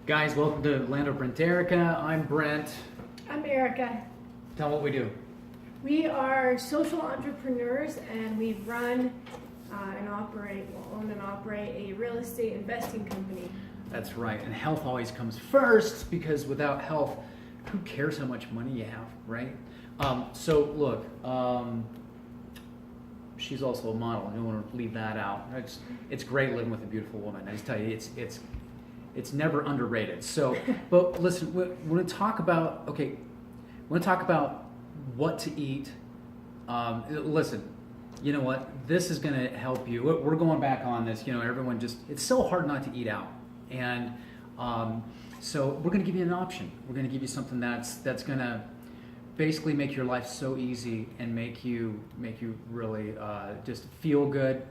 Guys, welcome to Land of Brenterica. I'm Brent. I'm Erica. Tell them what we do. We are social entrepreneurs and we run own and operate a real estate investing company. That's right. And health always comes first, because without health, who cares how much money you have, right? So look, she's also a model. I don't want to leave that out. It's great living with a beautiful woman. I just tell you, it's never underrated. So, but listen, we're going to talk about what to eat. Listen, you know what? This is going to help you. We're going back on this. You know, everyone it's so hard not to eat out. And so we're going to give you an option. We're going to give you something that's going to basically make your life so easy and make you really just feel good.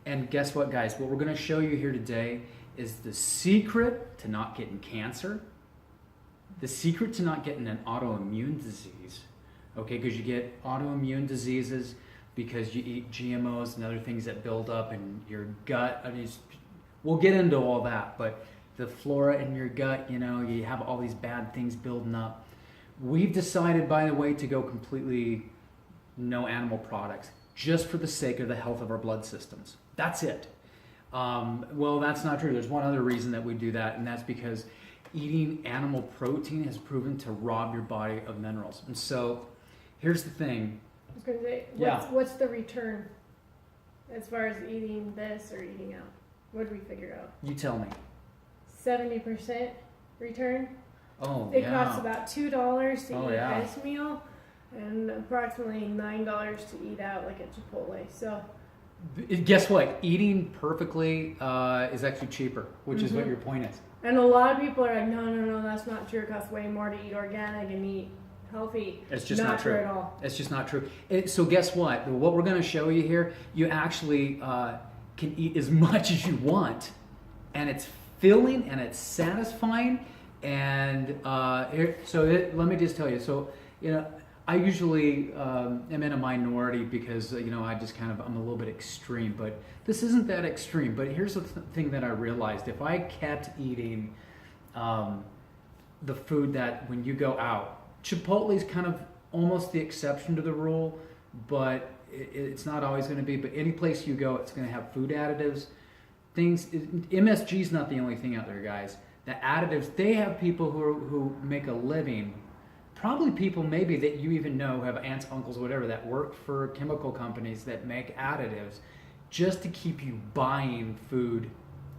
And guess what, guys? What we're going to show you here today is the secret to not getting cancer, the secret to not getting an autoimmune disease, okay? Because you get autoimmune diseases because you eat GMOs and other things that build up in your gut. I mean, we'll get into all that, but the flora in your gut, you know, you have all these bad things building up. We've decided, by the way, to go completely no animal products, just for the sake of the health of our blood systems. That's it. Well, that's not true. There's one other reason that we do that, and that's because eating animal protein has proven to rob your body of minerals. And so, here's the thing. I was going to say, what's the return as far as eating this or eating out? What did we figure out? You tell me. 70% return. Oh, It costs about $2 to eat this meal, and approximately $9 to eat out, like at Chipotle. So. Guess what? Eating perfectly is actually cheaper, which is what your point is. And a lot of people are like, no, that's not true. It costs way more to eat organic and eat healthy. It's just not true at all. It's just not true. So guess what? What we're going to show you here, you actually can eat as much as you want, and it's filling and it's satisfying. And let me just tell you. So, you know, I usually am in a minority because, you know, I'm a little bit extreme, but this isn't that extreme. But here's the thing that I realized. If I kept eating the food that when you go out, Chipotle is kind of almost the exception to the rule, but it's not always going to be. But any place you go, it's going to have food additives. MSG is not the only thing out there, guys. The additives, they have people who make a living, probably people maybe that you even know, have aunts, uncles, whatever, that work for chemical companies that make additives just to keep you buying food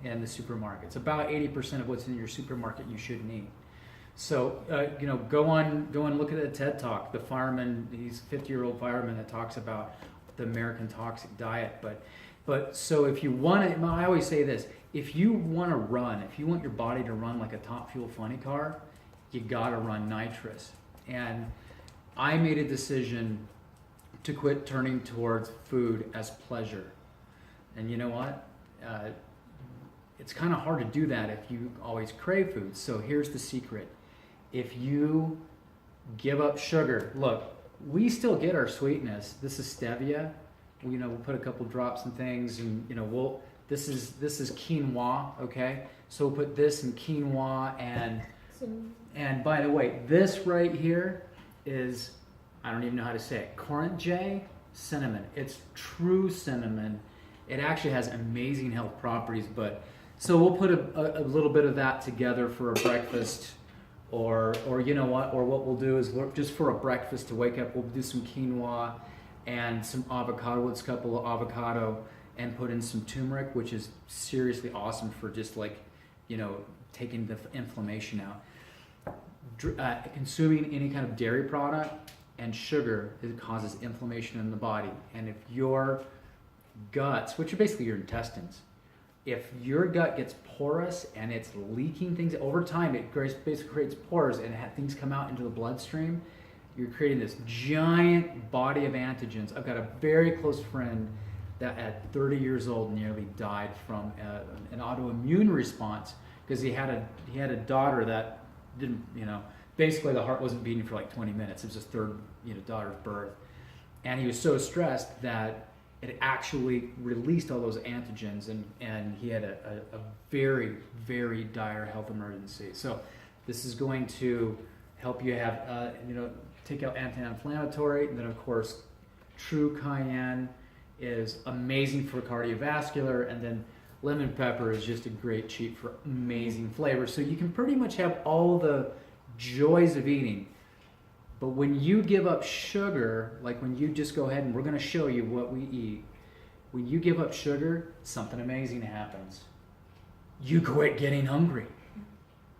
in the supermarkets. About 80% of what's in your supermarket you shouldn't eat. So, you know, go on, look at a TED Talk. The fireman, he's a 50-year-old fireman that talks about the American toxic diet. But so if you want to, I always say this, if you want to run, if you want your body to run like a Top Fuel funny car, you got to run nitrous. And I made a decision to quit turning towards food as pleasure. And you know what? It's kind of hard to do that if you always crave food. So here's the secret. If you give up sugar, look, we still get our sweetness. This is stevia. We'll put a couple drops and things, and this is quinoa, okay? So we'll put this in quinoa, and by the way, this right here is, I don't even know how to say it, Currant J cinnamon. It's true cinnamon. It actually has amazing health properties, so we'll put a little bit of that together for a breakfast, or you know what, or what we'll do is just for a breakfast to wake up, we'll do some quinoa and some avocado. Let's cut a little avocado and put in some turmeric, which is seriously awesome for just taking the inflammation out. Consuming any kind of dairy product and sugar, it causes inflammation in the body. And if your guts, which are basically your intestines, if your gut gets porous and it's leaking things over time, it basically creates pores and things come out into the bloodstream. You're creating this giant body of antigens. I've got a very close friend that at 30 years old nearly died from an autoimmune response because he had a daughter that didn't, basically the heart wasn't beating for like 20 minutes. It was his third, daughter's birth. And he was so stressed that it actually released all those antigens, and he had a very, very dire health emergency. So this is going to help you have, take out anti-inflammatory. And then, of course, true cayenne is amazing for cardiovascular. And then lemon pepper is just a great cheat for amazing flavor. So you can pretty much have all the joys of eating. But when you give up sugar, like when you just go ahead and we're going to show you what we eat, when you give up sugar, something amazing happens. You quit getting hungry.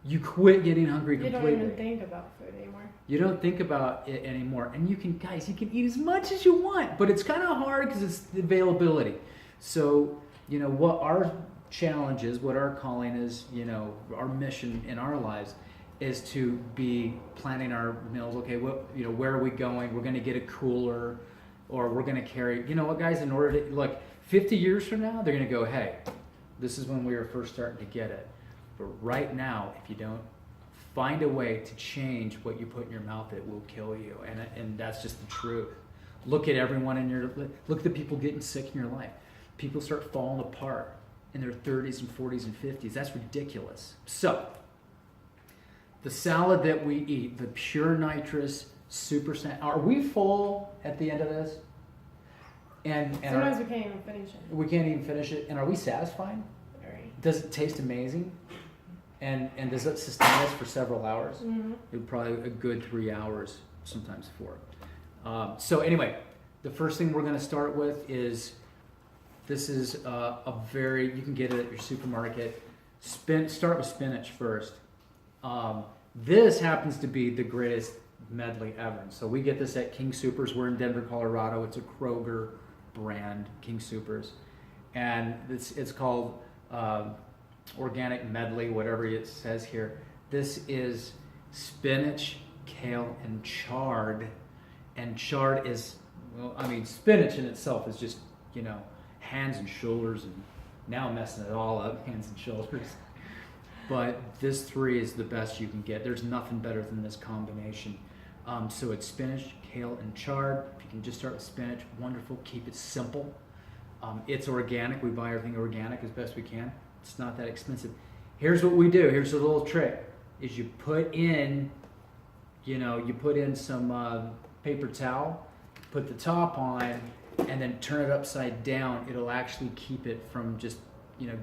You quit getting hungry completely. You don't even think about food anymore. You don't think about it anymore. And you can eat as much as you want, but it's kind of hard because it's the availability. So, what our challenge is, what our calling is, our mission in our lives is to be planning our meals. Okay, where are we going? We're going to get a cooler, or we're going to carry, guys, in order to, look, 50 years from now, they're going to go, hey, this is when we were first starting to get it. But right now, if you don't find a way to change what you put in your mouth, it will kill you. And that's just the truth. Look at everyone look at the people getting sick in your life. People start falling apart in their 30s and 40s and 50s. That's ridiculous. So, the salad that we eat, the pure nitrous, super salad, are we full at the end of this? And sometimes we can't even finish it. We can't even finish it. And are we satisfied? Very. Does it taste amazing? And does it sustain us for several hours? Mm-hmm. It probably a good 3 hours, sometimes 4. So anyway, the first thing we're going to start with is, this is you can get it at your supermarket. Start with spinach first. This happens to be the greatest medley ever. So we get this at King Soopers. We're in Denver, Colorado. It's a Kroger brand, King Soopers. And it's called organic medley, whatever it says here. This is spinach, kale, and chard. And chard is, spinach in itself is just, hands and shoulders, and now I'm messing it all up, hands and shoulders. But this 3 is the best you can get. There's nothing better than this combination. So it's spinach, kale, and chard. If you can just start with spinach, wonderful. Keep it simple. It's organic. We buy everything organic as best we can. It's not that expensive. Here's what we do. Here's a little trick: is you put in some paper towel, put the top on, and then turn it upside down. It'll actually keep it from just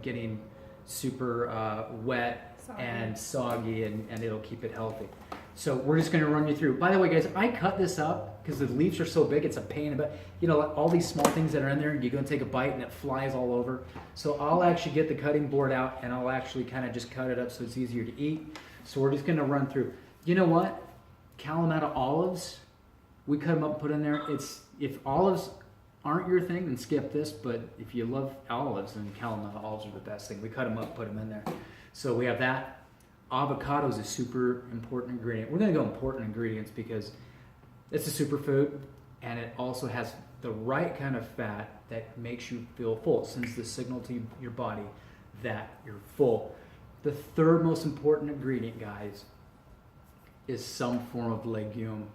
getting super wet and soggy, and it'll keep it healthy. So we're just going to run you through. By the way, guys, I cut this up because the leaves are so big, it's a pain. But all these small things that are in there, you go and take a bite and it flies all over. So I'll actually get the cutting board out, and I'll actually kind of just cut it up so it's easier to eat. So we're just going to run through. You know what? Kalamata olives, we cut them up and put in there. If olives aren't your thing, then skip this. But if you love olives, then Kalamata olives are the best thing. We cut them up, put them in there. So we have that. Avocado is a super important ingredient. We're going to go important ingredients because it's a superfood, and it also has the right kind of fat that makes you feel full. It sends the signal to your body that you're full. The third most important ingredient, guys, is some form of legume.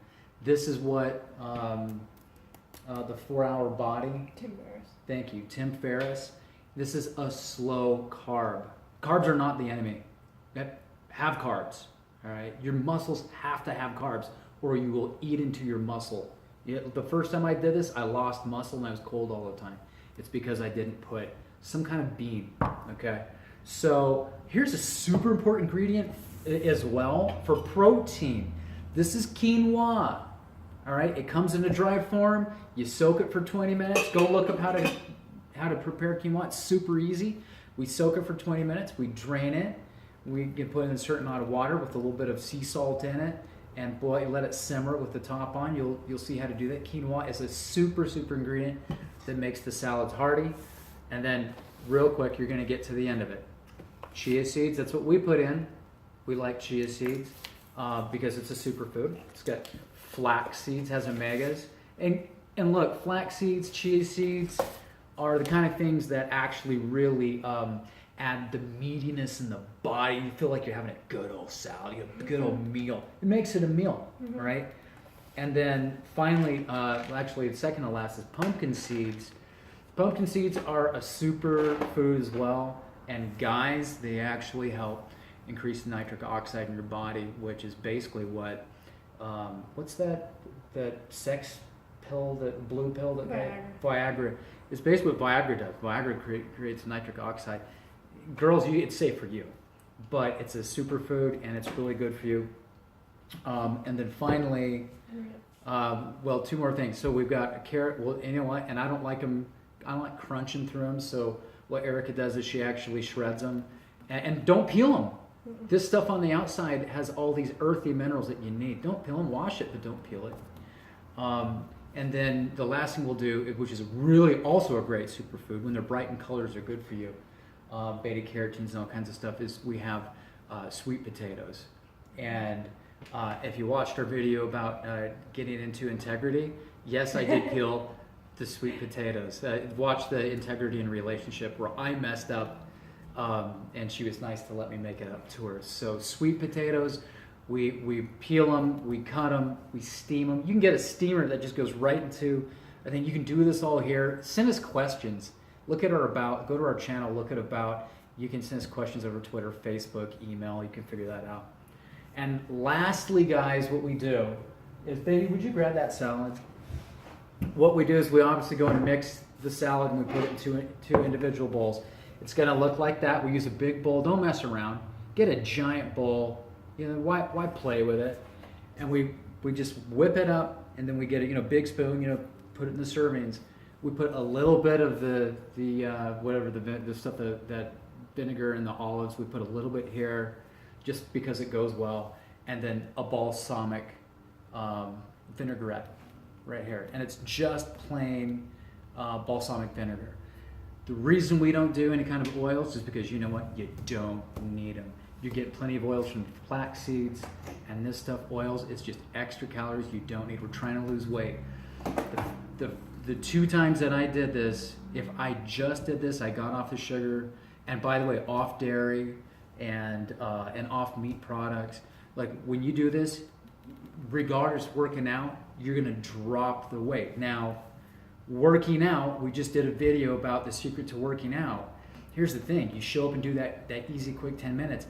This is what the 4-Hour Body. Tim Ferriss. Thank you, Tim Ferriss. This is a slow carb. Carbs are not the enemy. Have carbs, all right? Your muscles have to have carbs, or you will eat into your muscle. The first time I did this, I lost muscle and I was cold all the time. It's because I didn't put some kind of bean, okay? So here's a super important ingredient as well for protein. This is quinoa, all right? It comes in a dry form. You soak it for 20 minutes. Go look up how to prepare quinoa. It's super easy. We soak it for 20 minutes. We drain it. We can put in a certain amount of water with a little bit of sea salt in it, and let it simmer with the top on. You'll see how to do that. Quinoa is a super ingredient that makes the salads hearty. And then real quick, you're going to get to the end of it. Chia seeds, that's what we put in. We like chia seeds because it's a superfood. It's got flax seeds, has omegas. And look, flax seeds, chia seeds are the kind of things that actually really add the meatiness in the body. You feel like you're having a good old salad, a good old meal. It makes it a meal, right? And then finally, actually the second to last is pumpkin seeds. Pumpkin seeds are a super food as well, and guys, they actually help increase the nitric oxide in your body, which is basically what, what's that sex pill, that blue pill that Viagra. It's basically what Viagra does. Viagra creates nitric oxide. Girls, it's safe for you, but it's a superfood and it's really good for you. And then finally, well, two more things. So we've got a carrot. Well, you know what? And I don't like them. I don't like crunching through them. So what Erica does is she actually shreds them, and don't peel them. This stuff on the outside has all these earthy minerals that you need. Don't peel them. Wash it, but don't peel it. And then the last thing we'll do, which is really also a great superfood, when they're bright in colors, are good for you. Beta carotenes and all kinds of stuff. Is we have sweet potatoes, and if you watched our video about getting into integrity, yes, I did peel the sweet potatoes. Watch the integrity and relationship where I messed up, and she was nice to let me make it up to her. So sweet potatoes, we peel them, we cut them, we steam them. You can get a steamer that just goes right into. I think you can do this all here. Send us questions. Look at our about. Go to our channel. Look at about. You can send us questions over Twitter, Facebook, email. You can figure that out. And lastly, guys, what we do is, baby, would you grab that salad? What we do is we obviously go and mix the salad and we put it in two individual bowls. It's going to look like that. We use a big bowl. Don't mess around. Get a giant bowl. You know, why play with it? And we just whip it up, and then we get a big spoon. Put it in the servings. We put a little bit of the stuff that vinegar and the olives. We put a little bit here, just because it goes well, and then a balsamic vinaigrette right here, and it's just plain balsamic vinegar. The reason we don't do any kind of oils is because you know what? You don't need them. You get plenty of oils from flax seeds, and this stuff, oils, it's just extra calories you don't need. We're trying to lose weight. The two times that I did this, if I just did this, I got off the sugar, and by the way, off dairy and off meat products. Like when you do this, regardless of working out, you're gonna drop the weight. Now, working out, we just did a video about the secret to working out. Here's the thing: you show up and do that easy, quick 10 minutes.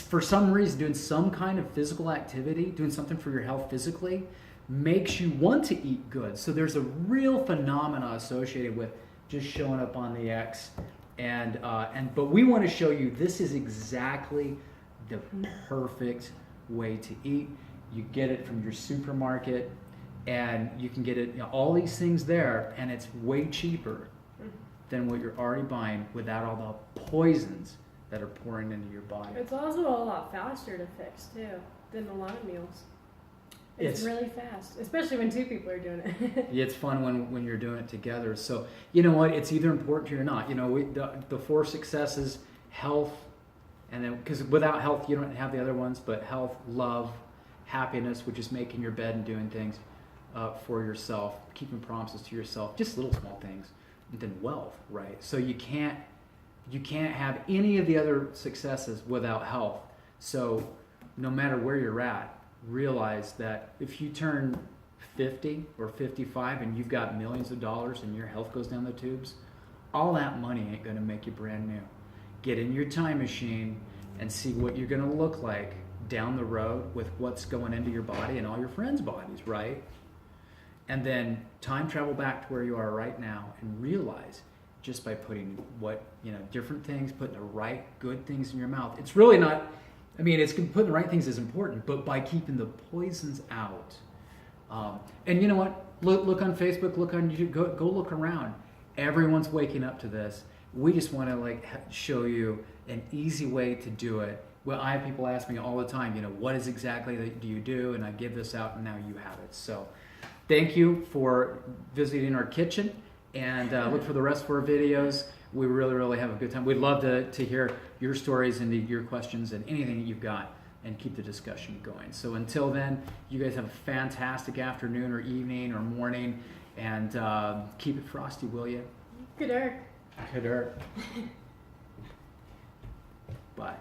For some reason, doing some kind of physical activity, doing something for your health physically, makes you want to eat good. So there's a real phenomena associated with just showing up on the X, but we want to show you this is exactly the perfect way to eat. You get it from your supermarket, and you can get it, all these things there, and it's way cheaper than what you're already buying without all the poisons that are pouring into your body. It's also a lot faster to fix too than a lot of meals. It's really fast, especially when two people are doing it. It's fun when you're doing it together. So you know what? It's either important to you or not. The four successes: health, and then because without health you don't have the other ones. But health, love, happiness, which is making your bed and doing things for yourself, keeping promises to yourself, just little small things. And then wealth, right? So you can't have any of the other successes without health. So no matter where you're at, realize that if you turn 50 or 55 and you've got millions of dollars and your health goes down the tubes, all that money ain't going to make you brand new. Get in your time machine and see what you're going to look like down the road with what's going into your body and all your friends' bodies, right? And then time travel back to where you are right now and realize, just by putting different things, putting the right good things in your mouth. It's really not, putting the right things is important, but by keeping the poisons out. And you know what? Look on Facebook, look on YouTube, go look around. Everyone's waking up to this. We just want to show you an easy way to do it. Well, I have people ask me all the time, what is exactly that do you do? And I give this out, and now you have it. So thank you for visiting our kitchen, and look for the rest of our videos. We really, really have a good time. We'd love to hear your stories and your questions and anything that you've got, and keep the discussion going. So until then, you guys have a fantastic afternoon or evening or morning, and keep it frosty, will you? Good. Good. Bye.